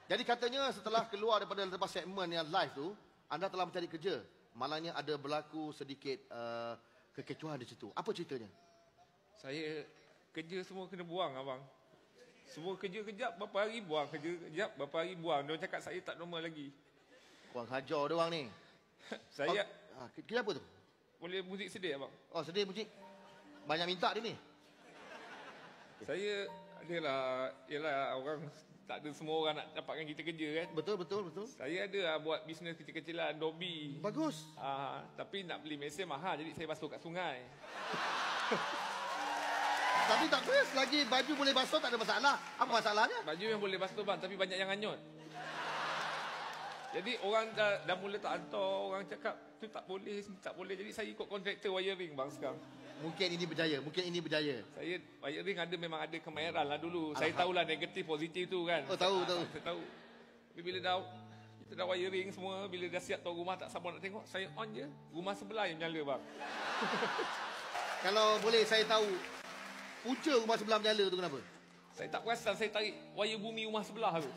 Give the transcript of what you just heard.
Jadi katanya setelah keluar daripada lepas segmen yang live tu, anda telah mencari kerja. Malangnya ada berlaku sedikit kekecohan di situ. Apa ceritanya? Saya kerja semua kena buang abang. Semua kerja kejap, berapa hari buang. Kerja kejap, berapa hari buang. Dia cakap saya tak normal lagi. Kurang hajar dia orang ni. Saya... Kenapa tu? Boleh muzik sedih abang? Oh, sedih muzik. Banyak minta dia ni. Saya adalah, yalah orang tak ada semua orang nak dapatkan kita kerja kan. Betul. Saya ada buat bisnes kecil-kecilan, dobi. Bagus. Tapi nak beli mesin mahal, jadi saya basuh kat sungai. Tapi tak apa, selagi baju boleh basuh tak ada masalah. Apa masalahnya? Baju yang boleh basuh bang, tapi banyak yang hanyut. Jadi orang dah mula tak hantar, orang cakap tu tak boleh. Jadi saya ikut kontraktor wiring bang sekarang. Mungkin ini berjaya. Saya wiring memang ada kemahiran lah dulu. Saya tahulah negatif, positif tu kan. Oh, tahu. Saya tahu. Tapi bila kita dah wiring semua, bila dah siap tahu rumah tak sabar nak tengok, saya on je. Rumah sebelah yang nyala bang. Kalau boleh saya tahu, punca rumah sebelah menyala tu kenapa? Saya tak perasan, saya tarik wire bumi rumah sebelah tu.